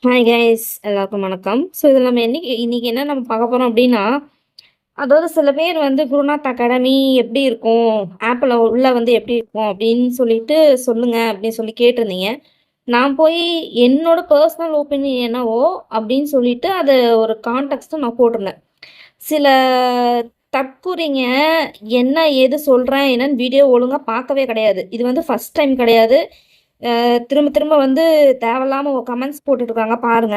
Hi guys, எல்லாருக்கும் வணக்கம். So இதில் நம்ம இன்னைக்கு என்ன நம்ம பார்க்க போகிறோம் அப்படின்னா, அதாவது சில பேர் வந்து குருநாத் அகாடமி எப்படி இருக்கும், ஆப்பில் உள்ள வந்து எப்படி இருக்கும் அப்படின்னு சொல்லிட்டு சொல்லுங்க அப்படின்னு சொல்லி கேட்டிருந்தீங்க. நான் போய் என்னோட பர்சனல் ஒப்பீனியன் என்னவோ அப்படின்னு சொல்லிட்டு அதை ஒரு கான்டெக்ட்டும் நான் போட்டிருந்தேன். சில தற்குறிங்க என்ன ஏது சொல்கிறேன் என்னன்னு வீடியோ ஒழுங்காக பார்க்கவே கிடையாது. இது வந்து ஃபஸ்ட் டைம் கிடையாது. திரும்ப திரும்ப வந்து தேவையில்லாம கமெண்ட்ஸ் போட்டுட்ருக்காங்க பாருங்க.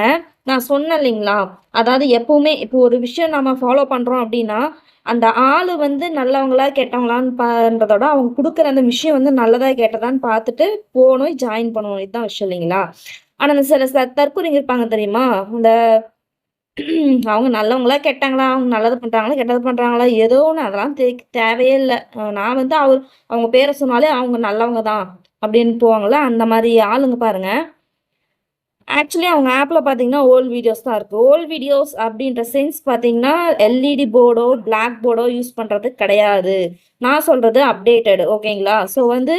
நான் சொன்னேன் இல்லைங்களா? அதாவது எப்பவுமே இப்போ ஒரு விஷயம் நம்ம ஃபாலோ பண்றோம் அப்படின்னா, அந்த ஆளு வந்து நல்லவங்களா, கெட்டவங்களான்னு பண்றத அவங்க குடுக்குற அந்த விஷயம் வந்து நல்லதா, கெட்டதான்னு பார்த்துட்டு போணும், ஜாயின் பண்ணணும். இதுதான் விஷயம் இல்லைங்களா? ஆனா இந்த சில தற்குறிங்க இருப்பாங்க தெரியுமா? இந்த அவங்க நல்லவங்களா, கெட்டாங்களா? அவங்க நல்லது பண்றாங்களா, கெட்டது பண்றாங்களா? ஏதோ ஒண்ணு அதெல்லாம் தேவையே இல்ல. நான் வந்து அவங்க பேர சொன்னாலே அவங்க நல்லவங்க தான் அப்படின்னு போவாங்கல்ல, அந்த மாரி ஆளுங்க பாருங்க. ஆக்சுவலி அவங்க ஆப்ல பார்த்தீங்கன்னா, ஓல்ட் வீடியோஸ் தான் இருக்கு. ஓல்ட் வீடியோஸ் அப்படின்ற சென்ஸ் பார்த்தீங்கன்னா, எல்இடி போர்டோ, பிளாக் போர்டோ யூஸ் பண்றது கிடையாது. நான் சொல்றது அப்டேட்டட் ஓகேங்களா? ஸோ வந்து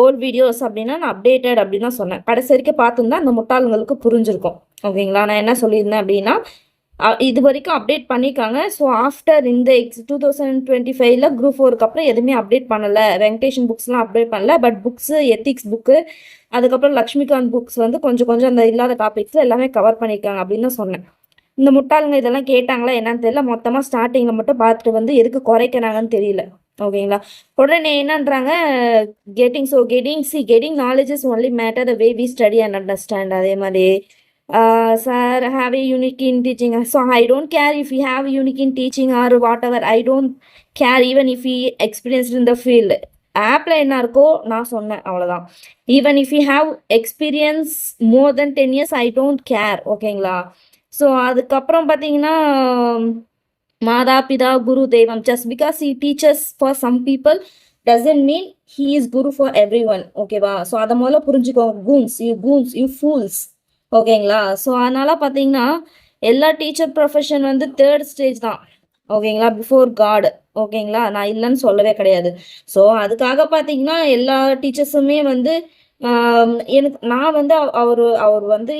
ஓல்ட் வீடியோஸ் அப்படின்னா, நான் அப்டேட்டட் அப்படின்னு தான் சொன்னேன். கடைசி வரைக்கும் பார்த்துருந்தா அந்த முட்டாளுங்களுக்கு புரிஞ்சிருக்கும். ஓகேங்களா? நான் என்ன சொல்லியிருந்தேன் அப்படின்னா, இது வரைக்கும் அப்டேட் பண்ணியிருக்காங்க. ஸோ ஆஃப்டர் இந்த 2025ல குரூப் 4க்கு அப்புறம் எதுவுமே அப்டேட் பண்ணல. வெங்கடேஷன் புக்ஸ்லாம் அப்டேட் பண்ணல. பட் புக்ஸு, எத்திக்ஸ் புக்கு, அதுக்கப்புறம் லக்ஷ்மிகாந்த் புக்ஸ் வந்து கொஞ்சம் கொஞ்சம் அந்த இல்லாத டாபிக்ஸ் எல்லாமே கவர் பண்ணியிருக்காங்க அப்படின்னு தான் சொன்னேன். இந்த முட்டாளுங்க இதெல்லாம் கேட்டாங்களா என்னன்னு தெரியல. மொத்தமாக ஸ்டார்டிங்கில் மட்டும் பார்த்துட்டு வந்து எதுக்கு குறைக்கிறாங்கன்னு தெரியல. ஓகேங்களா? உடனே என்னன்றாங்க, getting knowledge is only matter the way we study and understand. அதே மாதிரி sir have a unique in teaching, so I don't care if he have unique in teaching or whatever. I don't care even if he experienced in the field. ஆப்ல என்ன இருக்கோ நான் சொன்னேன் அவ்வளோதான். Even if you have experience more then 10 years I don't care. ஓகேங்களா? So அதுக்கப்புறம் பார்த்தீங்கன்னா, மாதா பிதா குரு தெய்வம், just because he teachers for some people doesn't mean he is guru for every one. ஓகேவா? ஸோ அதை முதல்ல புரிஞ்சுக்கோங்க. Goons you fools. ஓகேங்களா? ஸோ அதனால பார்த்தீங்கன்னா, எல்லா டீச்சர் ப்ரொஃபஷன் வந்து தேர்ட் ஸ்டேஜ் தான். ஓகேங்களா? Before God. ஓகேங்களா? நான் இல்லைன்னு சொல்லவே கிடையாது. ஸோ அதுக்காக பார்த்தீங்கன்னா, எல்லா டீச்சர்ஸுமே வந்து எனக்கு நான் வந்து அவரு அவர் வந்து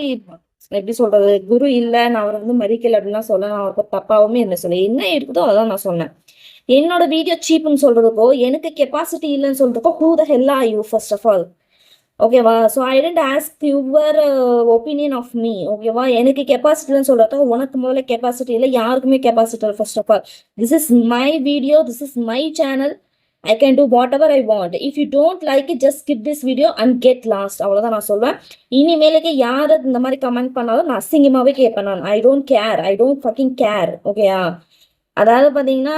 எப்படி சொல்றது, குரு இல்லை, நான் அவர் வந்து மதிக்கல அப்படின்லாம் சொல்ல, நான் அவருக்கு தப்பாவுமே என்ன சொல்ல, என்ன இருக்குதோ அதான் நான் சொன்னேன். என்னோட வீடியோ சீப்புன்னு சொல்றதுக்கோ, எனக்கு கெப்பாசிட்டி இல்லைன்னு சொல்றதுக்கோ, who the hell are you first of all? ஓகேவா? So I tend ask your opinion of me. ஓகேவா? எனக்கு கெப்பாசிட்டின்னு சொல்றத உனக்கு முதல்ல கெப்பாசிட்டி இல்லை, யாருக்குமே கெப்பாசிட்டி இல்லை. First of all, this is my video, this is my channel. I can do whatever I want. If you don't like it, just skip this video and get lost. அவ்வளோதான் நான் சொல்வேன். இனிமேலுக்கு யார் இந்த மாதிரி comment பண்ணாலும் நான் அசிங்கமாகவே கேட்பேன். நான் ஐ don't care, I don't fucking care. ஓகேயா? அதாவது பார்த்தீங்கன்னா,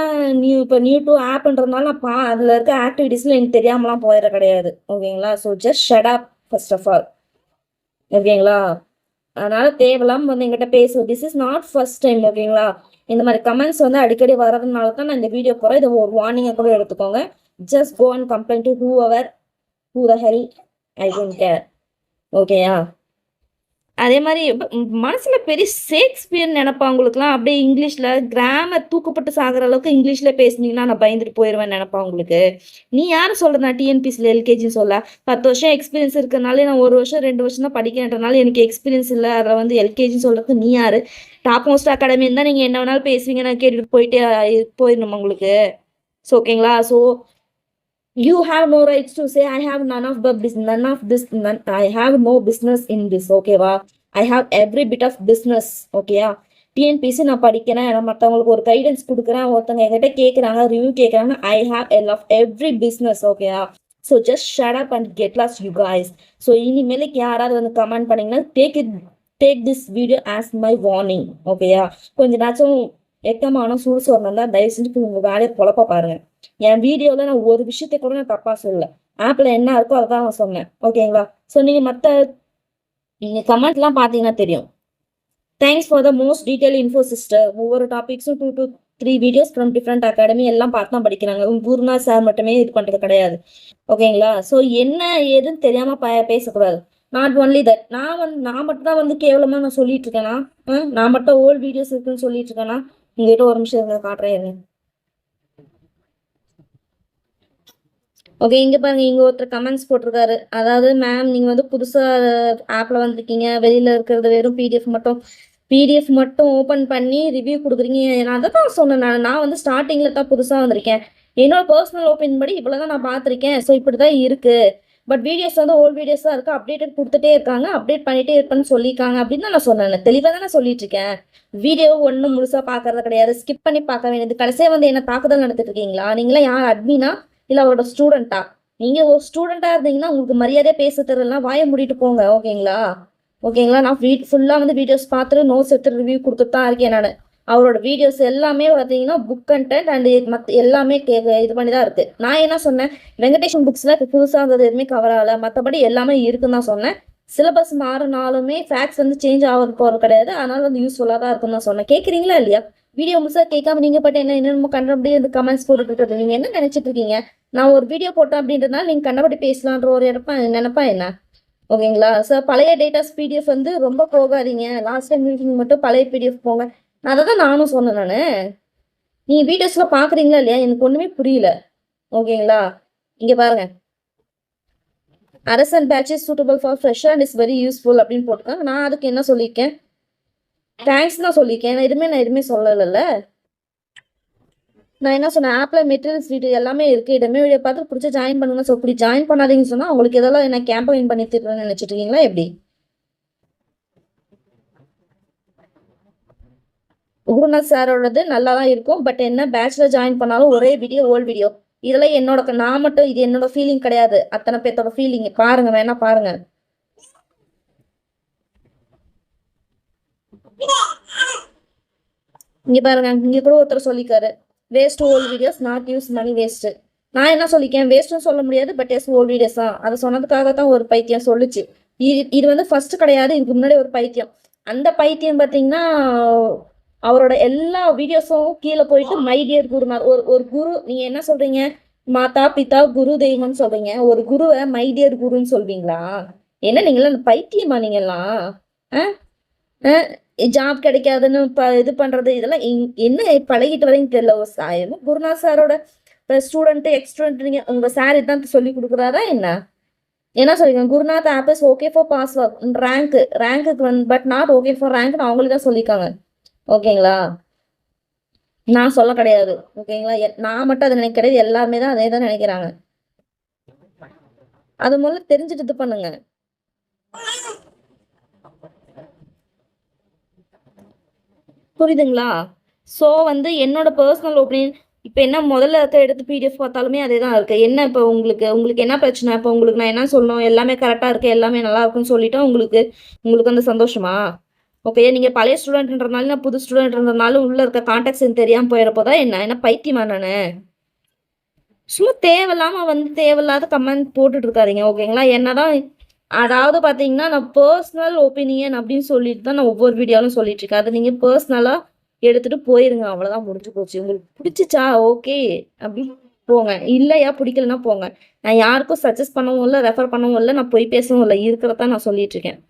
இப்போ நியூ டு ஆப்ன்றதுனால நான் அதில் இருக்க ஆக்டிவிட்டீஸில் எனக்கு தெரியாமலாம் போயிட கிடையாது. ஓகேங்களா? So just shut up first of all. ஓகேங்களா? அதனால தேவையில்லாம வந்து எங்கிட்ட பேசு. This is not first time. ஓகேங்களா? இந்த மாதிரி கமெண்ட்ஸ் வந்து அடிக்கடி வர்றதுனால தான் நான் இந்த வீடியோ போகிறேன். இதை ஒரு வார்னிங்கை கூட எடுத்துக்கோங்க. Just go and complaint to who the hell, I don't care. ஓகேயா? அதே மாதிரி மனசுல பெரிய ஷேக்ஸ்பியர் நினைப்பாங்களுக்குலாம் அப்படியே இங்கிலீஷ்ல கிராமர் தூக்கப்பட்டு சாகிற அளவுக்கு இங்கிலீஷ்ல பேசுனீங்கன்னா நான் பயந்துட்டு போயிடுவேன் நினைப்பா உங்களுக்கு. நீ யாரும் சொல்ற நான் டிஎன்பிசியில் எல்கேஜின்னு சொல்ல? 10 வருஷம் எக்ஸ்பீரியன்ஸ் இருக்கிறனால நான் 1 வருஷம் 2 வருஷம் தான் படிக்கிறேன்றனால எனக்கு எக்ஸ்பீரியன்ஸ் இல்லை, அதில் வந்து எல்கேஜின்னு சொல்றதுக்கு நீ யாரு? டாப் மோஸ்ட் அகாடமி இருந்தால் நீங்கள் என்ன வேணாலும் பேசுவீங்க, நான் கேட்டுட்டு போயிட்டே போயிடணும் உங்களுக்கு. ஸோ ஓகேங்களா? So you have no rights to say I have none of the business, none of this, none, I have no business in this. Okay வா? I have every bit of business. ஓகேயா? TNPSC நான் படிக்கிறேன், நான் மற்றவங்களுக்கு ஒரு guidance கொடுக்குறேன், ஒருத்தவங்க என்கிட்ட கேட்குறாங்க, ரிவ்யூ கேட்குறாங்க, ஐ ஹாவ் எவ்ரி பிஸ்னஸ். ஓகேயா? So just shut up and get lost you guys. So இனிமேலுக்கு யாராவது வந்து கமெண்ட் பண்ணீங்கன்னா take this video as my warning. ஓகேயா? கொஞ்சம் நாச்சும் வெக்கமான சூடு சொன்னா தயவு செஞ்சு உங்க வேலையை குழப்ப பாருங்க. என் வீடியோல நான் ஒரு விஷயத்தை கூட நான் தப்பா சொல்லல. ஆப்ல என்ன இருக்கோ அதான் நான் சொன்னேன். ஓகேங்களா? ஸோ நீங்க கமெண்ட் எல்லாம் பாத்தீங்கன்னா தெரியும். Thanks for the most detail info sister. ஒவ்வொரு டாபிக்ஸும் 2 to 3 videos from different academy எல்லாம் பார்த்து தான் படிக்கிறாங்க. குருநா சார் மட்டுமே இது பண்றது கிடையாது. ஓகேங்களா? ஸோ என்ன ஏதுன்னு தெரியாம பேசக்கூடாது. நாட் ஒன்லி தட், நான் மட்டும் தான் வந்து கேவலமா நான் சொல்லிட்டு இருக்கேனா? நான் மட்டும் ஓல்ட் வீடியோஸ் இருக்குன்னு சொல்லிட்டு இருக்கேனா? உங்ககிட்ட ஒரு நிமிஷம் காட்டுறேன். ஓகே, இங்க பாருங்க, இங்க ஒருத்தர் கமெண்ட்ஸ் போட்டிருக்காரு. அதாவது மேம் நீங்க வந்து புதுசா ஆப்ல வந்திருக்கீங்க, வெளியில இருக்கிறது வெறும் பிடிஎஃப் மட்டும் ஓபன் பண்ணி ரிவ்யூ கொடுக்குறீங்க. நான் அதை தான் சொன்னேன். நான் வந்து ஸ்டார்டிங்ல தான் புதுசா வந்திருக்கேன். என்னோட பர்சனல் ஒப்பீனியன் படி இவ்வளவுதான் நான் பார்த்திருக்கேன். ஸோ இப்படிதான் இருக்கு. பட் வீடியோஸ் வந்து ஓல்ட் வீடியோஸ் தான் இருக்கு. அப்டேட் கொடுத்துட்டே இருக்காங்க, அப்டேட் பண்ணிட்டே இருப்பேன்னு சொல்லியிருக்காங்க அப்படின்னு தான் நான் சொன்னேன். தெளிவா தான் நான் சொல்லிட்டு இருக்கேன். வீடியோ ஒன்றும் முழுசா பார்க்கறது கிடையாது, ஸ்கிப் பண்ணி பார்க்க வேண்டியது. கடைசியா வந்து என்ன தாக்குதல் நடத்திட்டு இருக்கீங்களா? நீங்களா யார், அட்மினா இல்ல அவரோட ஸ்டூடெண்டா? நீங்க ஒரு ஸ்டூடெண்டா இருந்தீங்கன்னா உங்களுக்கு மரியாதையா பேச தெரியலாம், வாயை மூடிட்டு போங்க. ஓகேங்களா? ஓகேங்களா? நான் ஃபுல்லா வந்து வீடியோஸ் பார்த்துட்டு நோட்ஸ் எடுத்து ரிவ்யூ கொடுத்துட்டு தான் இருக்கேன் நான். அவரோட வீடியோஸ் எல்லாமே பார்த்தீங்கன்னா புக் கண்டென்ட் அண்ட் மற்ற எல்லாமே இது பண்ணி தான் இருக்கு. நான் என்ன சொன்னேன், வெங்கடேஷன் புக்ஸ்ல புதுசாக இருந்தது எதுவுமே கவர் ஆகல, மற்றபடி எல்லாமே இருக்குன்னு தான் சொன்னேன். சிலபஸ் மாறினாலுமே ஃபேக்ட்ஸ் வந்து சேஞ்ச் ஆக போகிறது கிடையாது, அதனால வந்து யூஸ்ஃபுல்லாக தான் இருக்குன்னு தான் சொன்னேன். கேட்குறீங்களா இல்லையா? வீடியோ முழுசாக கேட்காம நீங்க பட்டு என்னென்னமோ கண்டபடி இந்த கமெண்ட்ஸ் போட்டுட்டு இருக்கிறது, நீங்க என்ன நினைச்சிட்டு இருக்கீங்க? நான் ஒரு வீடியோ போட்டேன் அப்படின்றதுனால நீங்க கண்டபடி பேசலான்ற ஒரு நினைப்பா என்ன? ஓகேங்களா சார்? பழைய டேட்டாஸ் பிடிஎஃப் வந்து ரொம்ப போகாதீங்க, லாஸ்ட் டைம் மீட்டிங் மட்டும் பழைய பிடிஎஃப் போங்க. அதை தான் நானும் சொன்னேன். நான் நீங்க வீடியோஸ்லாம் பாக்குறீங்களா இல்லையா? எனக்கு ஒண்ணுமே புரியல. ஓகேங்களா? இங்க பாருங்க, Arasan batch is suitable for fresher and is very useful அப்படின்னு போட்டிருக்காங்க. நான் அதுக்கு என்ன சொல்லியிருக்கேன்? தேங்க்ஸ் தான் சொல்லியிருக்கேன். நான் எதுவுமே சொல்லலைல்ல. நான் என்ன சொன்னேன், ஆப்ல மெட்டீரியல்ஸ் வீடியோ எல்லாமே இருக்கு, இடமே வீடியோ பார்த்து பிடிச்ச ஜாயின் பண்ணுங்க. ஸோ இப்படி ஜாயின் பண்ணாதீங்கன்னு சொன்னா உங்களுக்கு எதெல்லாம் என்ன கேம்பெயின் பண்ணி தருவேன்னு நினைச்சிட்டு இருக்கீங்களா எப்படி? குருநாத் சாரோடது நல்லா தான் இருக்கும். பட் என்ன, பேட்ச்ல ஜாயின் பண்ணாலும் ஒரே வீடியோ ஓல்ட் வீடியோ. இதெல்லாம் நான் மட்டும் இது என்னோட ஃபீலிங் கிடையாது, அத்தனை பேர்த்தோட ஃபீலிங். பாருங்க, வேணா பாருங்க. இங்க பாருங்க, இங்க கூட ஒருத்தர் சொல்லிக்காரு, waste old videos not use money waste. நான் என்ன சொல்லிக்கேன், வேஸ்ட்டும் சொல்ல முடியாது, பட் எஸ் ஓல்ட் வீடியோஸ் தான். அதை சொன்னதுக்காக தான் ஒரு பைத்தியம் சொல்லுச்சு. இது வந்து ஃபர்ஸ்ட் கிடையாது, இதுக்கு முன்னாடி ஒரு பைத்தியம். அந்த பைத்தியம் பார்த்தீங்கன்னா அவரோட எல்லா வீடியோஸும் கீழே போயிட்டு மை டியர் குருநாத், ஒரு குரு, நீங்க என்ன சொல்றீங்க, மாதா பிதா குரு தெய்வம்னு சொல்றீங்க, ஒரு குருவை மை டியர் குருன்னு சொல்வீங்களா? என்ன நீங்களாம் பைத்தியமா நீங்கெல்லாம்? ஜாப் கிடைக்காதுன்னு இது பண்றது, இதெல்லாம் என்ன பழகிட்டு வரீங்க தெரியல. ஒரு சாயம் குருநாத் சாரோட ஸ்டூடெண்ட் எக்ஸ்டூடெண்ட், நீங்க உங்க சார் இதான் சொல்லி கொடுக்குறாரா என்ன? என்ன சொல்லிருக்காங்க, Gurunath app is okay for pass ரேங்க்குக்கு வந்து but not okay for rank, அவங்களுக்கு தான் சொல்லியிருக்காங்க. ஓகேங்களா? நான் சொல்ல கிடையாது. ஓகேங்களா? நான் மட்டும் அதை நினைக்க கிடையாது, எல்லாருமே தான் அதே தான் நினைக்கிறாங்க. அது முதல்ல தெரிஞ்சுட்டு இது பண்ணுங்க. புரியுதுங்களா? ஸோ வந்து என்னோட பர்சனல் ஒப்பீனியன், இப்போ என்ன முதல்ல இருக்க எடுத்து பிடிஎஃப் பார்த்தாலுமே அதே தான் இருக்கு. என்ன இப்போ உங்களுக்கு என்ன பிரச்சனை? இப்போ உங்களுக்கு நான் என்ன சொல்லணும், எல்லாமே கரெக்டாக இருக்கு, எல்லாமே நல்லா இருக்குன்னு சொல்லிட்டா உங்களுக்கு வந்து சந்தோஷமா? ஓகே, நீங்க பழைய ஸ்டூடெண்ட்ன்றதுனால, நான் புது ஸ்டூடெண்ட்ன்றதுனால உள்ள இருக்க கான்டாக்ட்ஸ் எனக்கு தெரியாம போயிடப்போதா என்ன பைத்தியமா நானு? சும்மா தேவையில்லாம வந்து தேவையில்லாத கமெண்ட் போட்டுட்டு இருக்காதீங்க. ஓகேங்களா? என்னதான், அதாவது பாத்தீங்கன்னா நான் பர்சனல் ஒப்பீனியன் அப்படின்னு சொல்லிட்டு தான் நான் ஒவ்வொரு வீடியோலும் சொல்லிட்டு இருக்கேன். அதை நீங்க பர்சனலா எடுத்துட்டு போயிருங்க, அவ்வளவுதான், முடிஞ்சு போச்சு. உங்களுக்கு பிடிச்சிச்சா ஓகே அப்படி போங்க, இல்லையா பிடிக்கலன்னா போங்க. நான் யாருக்கும் சஜஸ்ட் பண்ணவும் இல்லை, ரெஃபர் பண்ணவும் இல்லை, நான் போய் பேசவும் இல்லை, இருக்கிறதா நான் சொல்லிட்டு இருக்கேன்.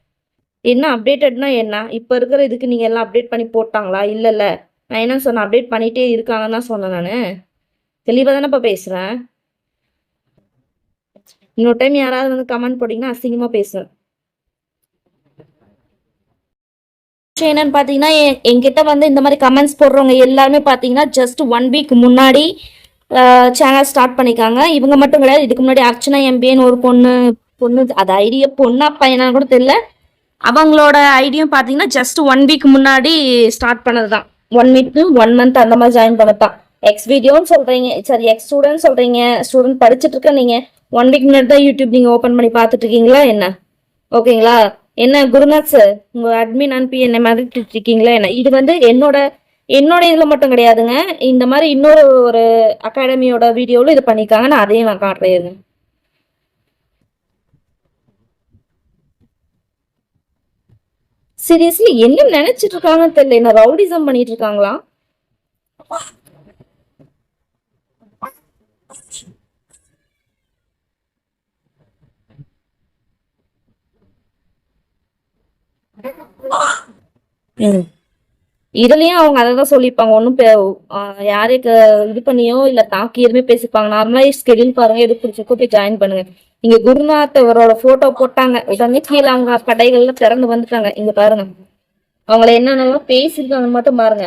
என்ன அப்டேட்டட்னா என்ன, இப்போ இருக்கிற இதுக்கு நீங்க எல்லாம் அப்டேட் பண்ணி போட்டாங்களா? இல்லைல்ல. நான் என்ன சொன்னேன், அப்டேட் பண்ணிட்டே இருக்காங்கன்னு தான் சொன்னேன். நான் தெளிவாக தானேப்பா பேசுறேன். இன்னொரு டைம் யாராவது வந்து கமெண்ட் போட்டீங்கன்னா அசிங்கமா பேசுவேன். என்னன்னு பாத்தீங்கன்னா, என்கிட்ட வந்து இந்த மாதிரி கமெண்ட்ஸ் போடுறவங்க எல்லாருமே பாத்தீங்கன்னா ஜஸ்ட் 1 வீக் முன்னாடி சேனல் ஸ்டார்ட் பண்ணிக்காங்க. இவங்க மட்டும் கிடையாது, இதுக்கு முன்னாடி அர்ச்சனா எம்பின்னு ஒரு பொண்ணு அது ஐடியா பொண்ணா பையனான்னு கூட தெரியல. அவங்களோட ஐடியும் பாத்தீங்கன்னா ஜஸ்ட் 1 வீக் முன்னாடி ஸ்டார்ட் பண்ணதுதான். 1 வீக் 1 மந்த் அந்த மாதிரி ஜாயின் பண்ணதான். எக்ஸ் வீடியோன்னு சொல்றீங்க, சரி எக்ஸ் ஸ்டூடெண்ட் சொல்றீங்க, ஸ்டூடெண்ட் படிச்சுட்டு இருக்க நீங்க 1 வீக் முன்னாடி தான் யூடியூப் நீங்க ஓபன் பண்ணி பாத்துட்டு இருக்கீங்களா என்ன? ஓகேங்களா? என்ன குருநாத் சார், உங்க அட்மின் அனுப்பி என்ன மிரட்டிட்டு இருக்கீங்களா என்ன? இது வந்து என்னோட இதுல மட்டும் கிடையாதுங்க, இந்த மாதிரி இன்னொரு ஒரு அகாடமியோட வீடியோவில் இது பண்ணிருக்காங்க. நான் அதையும் நான் காட்டுறேன். சீரியஸ்லி என்ன நினைச்சிட்டு இருக்காங்கன்னு தெரியல, என்ன ரவுடிசம் பண்ணிட்டு இருக்காங்களா? ம் இதுலயும் அவங்க அதை தான் சொல்லிப்பாங்க. ஒன்றும் யாரையும் இது பண்ணியோ இல்ல தாக்கி எதுவுமே பேசிப்பாங்க. நார்மலா ஸ்கெடியூல் பாருங்க, எது பிடிச்சிருக்கோ போய் ஜாயின் பண்ணுங்க. இங்க குருநாத் அவரோட போட்டோ போட்டாங்க, உடனே கீழே அவங்க கடைகள்ல திறந்து வந்துட்டாங்க. இங்க பாருங்க அவங்கள என்னென்னலாம் பேசிருக்காங்க மட்டும் பாருங்க.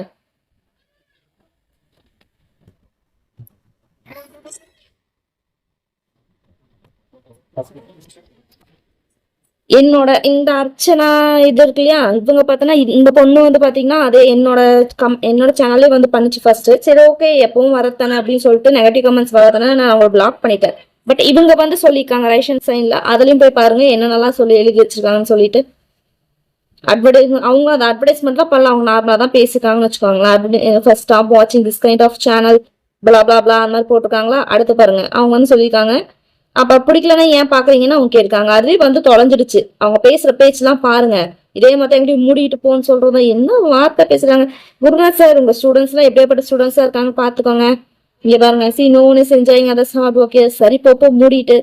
என்னோட இந்த அர்ச்சனா இது இருக்கு இல்லையா, இவங்க பார்த்தோன்னா இந்த பொண்ணு வந்து பாத்தீங்கன்னா அதே என்னோட சேனலே வந்து பண்ணிச்சு ஃபர்ஸ்ட். சரி ஓகே எப்பவும் வரத்தானே அப்படின்னு சொல்லிட்டு நெகட்டிவ் கமெண்ட்ஸ் வரத்தானே நான் அவங்க பிளாக் பண்ணிட்டேன். பட் இவங்க வந்து சொல்லியிருக்காங்க ரேஷன் சைன்ல, அதுலயும் போய் பாருங்க என்னென்னலாம் சொல்லி எழுதி வச்சிருக்காங்கன்னு சொல்லிட்டு. அவங்க அந்த அட்வர்டைஸ்மெண்ட்லாம் பண்ணல, அவங்க நார்மலா தான் பேசிருக்காங்கன்னு வச்சுக்கோங்களேன். ஃபர்ஸ்ட் ஸ்டாப் வாட்சிங் திஸ் கைண்ட் ஆஃப் சேனல் பிளா பிளா பிளா அந்த மாதிரி போட்டிருக்காங்களா. அடுத்து பாருங்க அவங்க வந்து சொல்லியிருக்காங்க, அப்ப பிடிக்கலன்னா ஏன் பாக்குறீங்கன்னு அவங்க கேட்காங்க. அதுவே வந்து தொலைஞ்சிடுச்சு. அவங்க பேசுற பேச்சுலாம் பாருங்க. இதே மாதிரி எங்கேயும் மூடிட்டு போன்னு சொல்றது என்ன வார்த்தை பேசுறாங்க. குருநாத் சார் உங்க ஸ்டூடெண்ட்ஸ் எல்லாம் எப்படியாப்பட்ட ஸ்டூடெண்ட்ஸா இருக்காங்க பாத்துக்கோங்க. இங்க பாருங்க, சி நோன்னு செஞ்சாங்க அதை ஹார்ட் ஓகே சரி போப்போ மூடிட்டு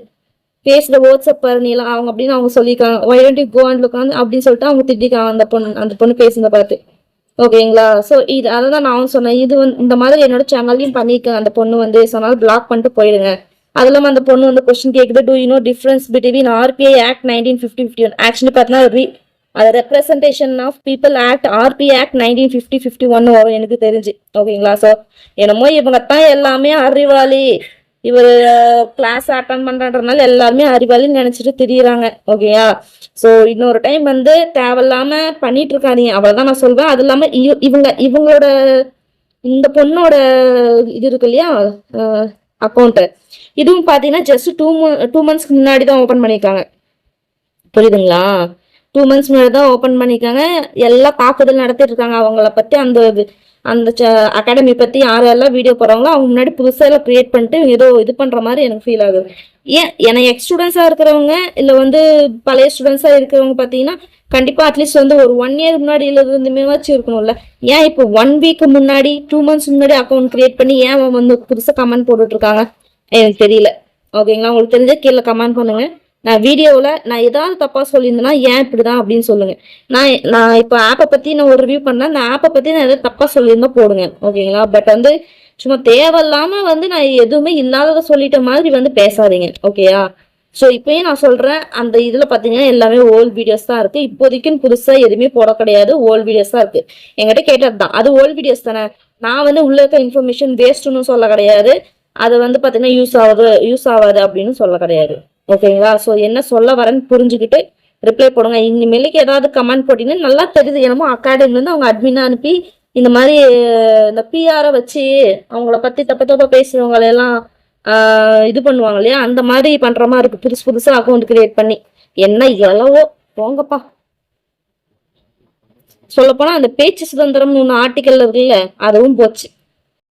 பேசுற வாட்ஸ்அப் நீலாம் அவங்க அப்படின்னு அவங்க சொல்லியிருக்காங்க. Why don't you go and look அப்படின்னு சொல்லிட்டு அவங்க திட்டிருக்காங்க அந்த பொண்ணு பேசுனத பார்த்து. ஓகேங்களா. ஸோ இது அதை தான் நான் சொன்னேன். இது வந்து இந்த மாதிரி என்னோட சேனல்லையும் பண்ணியிருக்கேன். அந்த பொண்ணு வந்து சொன்னாலும் பிளாக் பண்ணிட்டு போயிடுங்க. அது இல்லாமல் அந்த பொண்ணு வந்து கொஸ்டின் கேட்குது, do you know difference between RBI act 1950-51. Actually பார்த்தீங்கன்னா அது representation of people act RBI act 1950-51 வரும் எனக்கு தெரிஞ்சு. ஓகேங்களா. ஸோ என்னமோ இவங்க தான் எல்லாமே அறிவாளி, இவர் கிளாஸ் அட்டன் பண்றதுனால எல்லாருமே அறிவாளின்னு நினைச்சிட்டு திரியுறாங்க. ஓகேயா. ஸோ இன்னொரு டைம் வந்து தேவையில்லாம பண்ணிட்டு இருக்காதீங்க, அவ்வளவுதான் நான் சொல்வேன். அது இல்லாம இவங்களோட இந்த பொண்ணோட இது இருக்கு இல்லையா அக்கௌண்ட், இதுவும் பாத்தீங்கன்னா ஜஸ்ட் 2 monthsக்கு முன்னாடி தான் ஓபன் பண்ணிருக்காங்க. புரியுதுங்களா. 2 months முன்னாடி தான் ஓபன் பண்ணிருக்காங்க. எல்லாம் தாக்குதல் நடத்திட்டு இருக்காங்க அவங்கள பத்தி. அந்த அகாடமி பத்தி யாரெல்லாம் வீடியோ போடுறாங்களோ அவங்க முன்னாடி புதுசா எல்லாம் கிரியேட் பண்ணிட்டு ஏதோ இது பண்ற மாதிரி எனக்கு ஃபீல் ஆகுது. எனக்கு எக்ஸ் ஸ்டூடெண்ட்ஸா இருக்கிறவங்க இல்ல வந்து பழைய ஸ்டூடெண்ட்ஸா இருக்கிறவங்க பாத்தீங்கன்னா கண்டிப்பா அட்லீஸ்ட் வந்து ஒரு 1 year முன்னாடி இருந்துமே வச்சு இருக்கணும்ல. ஏன் இப்போ 1 week முன்னாடி 2 months முன்னாடி அக்கௌண்ட் கிரியேட் பண்ணி ஏன் வந்து புதுசா கமெண்ட் போட்டுட்டு இருக்காங்க எனக்கு தெரியல. ஓகேங்களா. உங்களுக்கு தெரிஞ்ச கீழே கமெண்ட் பண்ணுங்க. நான் வீடியோவில் நான் ஏதாவது தப்பாக சொல்லியிருந்தேன்னா ஏன் இப்படிதான் அப்படின்னு சொல்லுங்க. நான் இப்போ ஆப்பை பற்றி நான் ஒரு ரிவ்யூ பண்ணேன், அந்த ஆப்பை பற்றி நான் எதாவது தப்பாக சொல்லியிருந்தா போடுங்க. ஓகேங்களா. பட் வந்து சும்மா தேவையில்லாமல் வந்து நான் எதுவுமே இல்லாததை சொல்லிட்ட மாதிரி வந்து பேசாதீங்க. ஓகேயா. ஸோ இப்பயும் நான் சொல்கிறேன், அந்த இதில் பார்த்தீங்கன்னா எல்லாமே ஓல்டு வீடியோஸ் தான் இருக்குது. இப்போதைக்குன்னு புதுசாக எதுவுமே போட கிடையாது, ஓல்டு வீடியோஸ் தான் இருக்குது. என்கிட்ட கேட்டது தான், அது ஓல்டு வீடியோஸ் தானே. நான் வந்து உள்ள இருக்க இன்ஃபர்மேஷன் வேஸ்ட்டுன்னு சொல்ல கிடையாது, அது வந்து பார்த்தீங்கன்னா யூஸ் ஆகாது அப்படின்னு சொல்ல கிடையாது. ஓகேங்களா. ஸோ என்ன சொல்ல வரேன்னு புரிஞ்சுக்கிட்டு ரிப்ளை போடுங்க. இனிமேலுக்கு ஏதாவது கமெண்ட் போட்டீங்கன்னா நல்லா தெரியுது, என்னமோ அகாடமிலேருந்து அவங்க அட்மினா அனுப்பி இந்த மாதிரி இந்த பிஆரை வச்சு அவங்கள பற்றி தப்ப பேசுறவங்களெல்லாம் இது பண்ணுவாங்க இல்லையா, அந்த மாதிரி பண்ற மாதிரி இருக்கு. புதுசா அக்கௌண்ட் கிரியேட் பண்ணி என்ன எவ்வளவோ போங்கப்பா. சொல்லப்போனா அந்த பேச்சு சுதந்திரம்னு ஒன்று ஆர்டிக்கல் இருக்குல்ல, அதுவும் போச்சு.